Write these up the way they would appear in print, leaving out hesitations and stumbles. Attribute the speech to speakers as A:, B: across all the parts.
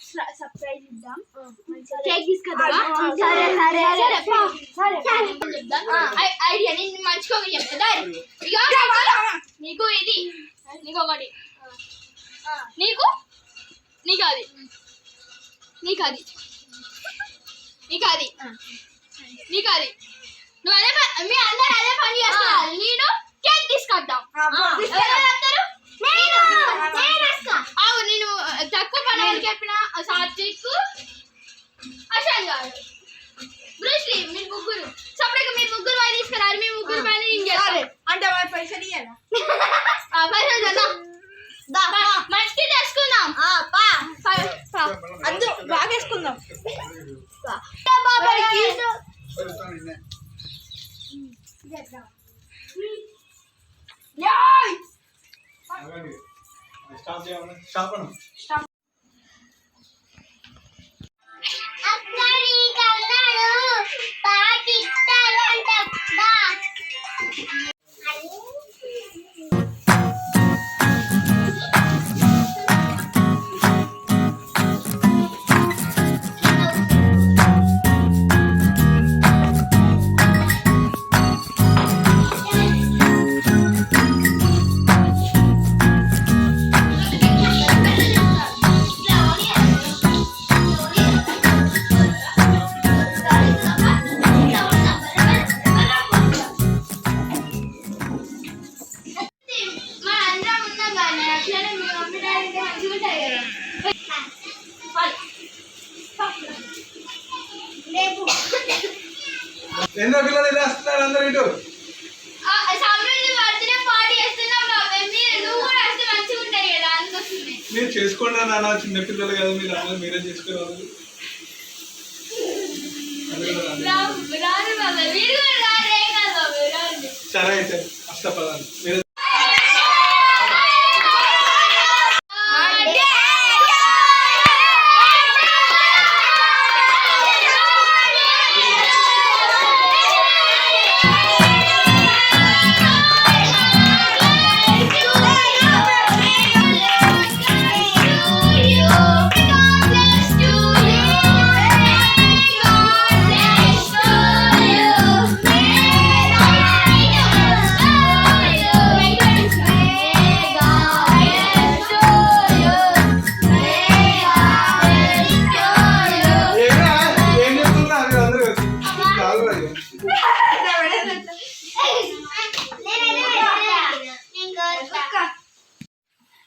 A: Surprise ఇద్దాం. Cake తీసుకొద్దాం. సరే సరే సరే సరే ఐడియా నేను మంచిగా చెప్తా. ఇగో నీకు ఇది, నీకు ఒకటి, నీకు నీకు అది, నీకు అది, నీకు అది, నీకు అది. నువ్వు అదే మీ అందరు అదే పని చేస్తున్నారు. నేను కేక్ తీసుకొద్దాం. నేను తక్కువ పని వాళ్ళకి చెప్పిన సాత్విక్, అశాన్ గారు, బ్రూస్లీ, మీరు ముగ్గురు సపరేట్గా మీరు ముగ్గురు పని తీసుకురారు. మీ ముగ్గురు పని అంటే పైసలు ఇయ్యాలా? పైసలు కదా మంచిగా తెచ్చుకుందాం. అందు బాగా వేసుకుందాం.
B: ఎన్నో పిల్లలు ఇలా వస్తున్నారు అందరు ఇటు. మీరు చేసుకోండి నాన్న, చిన్నపిల్లలు కదా మీరు అందరూ మీరే చేసుకోవాలి. సరే అయితే అష్టపదాలు మీరు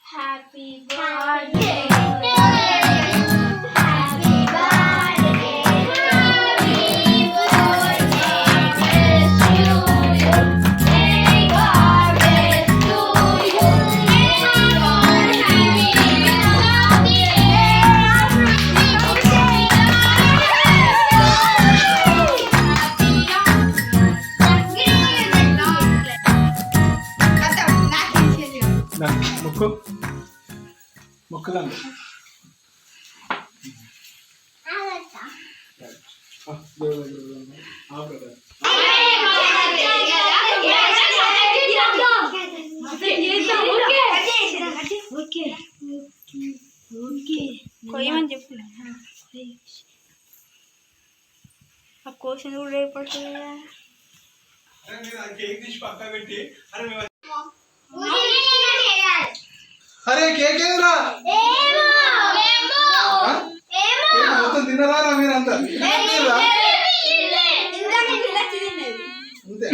A: Happy birthday.
B: మొక్కలండి
A: కొయ్యమని చెప్పిన ఆ క్వశ్చన్ కూడా ఏర్పడుతుంది కదా.
B: అరే కేక్ ఏరా మొత్తం తిన్నరా మీరంతా? అంతే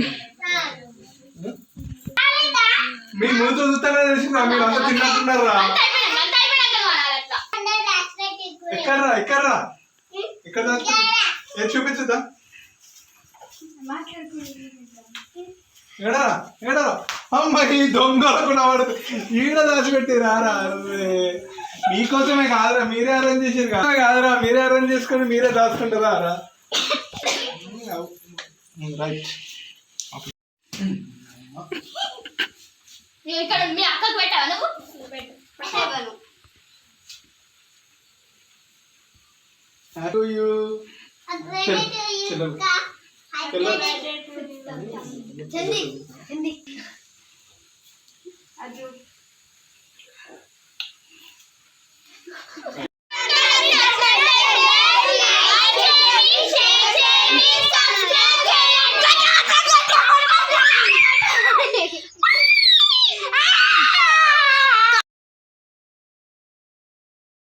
B: మీ ముందు చూస్తానే తెలిసిందా? మీరు అంతా తిన్నట్టున్నారా? ఎక్కడ్రా ఎక్కడ్రా ఎక్కడ ఏం చూపించుదా? ఏడా ఏడా అమ్మాయి దొంగలకు నవ్వడు ఈడ దాచిపెట్టి రారా. మీకోసమే కాదురా, మీరే అరేంజ్ చేసేది కాదురా, మీరే అరేంజ్ చేసుకొని మీరే దాచుకుంటారా రా. రైట్
A: మీ అక్కకు పెట్టావా నువ్వు?
B: చలో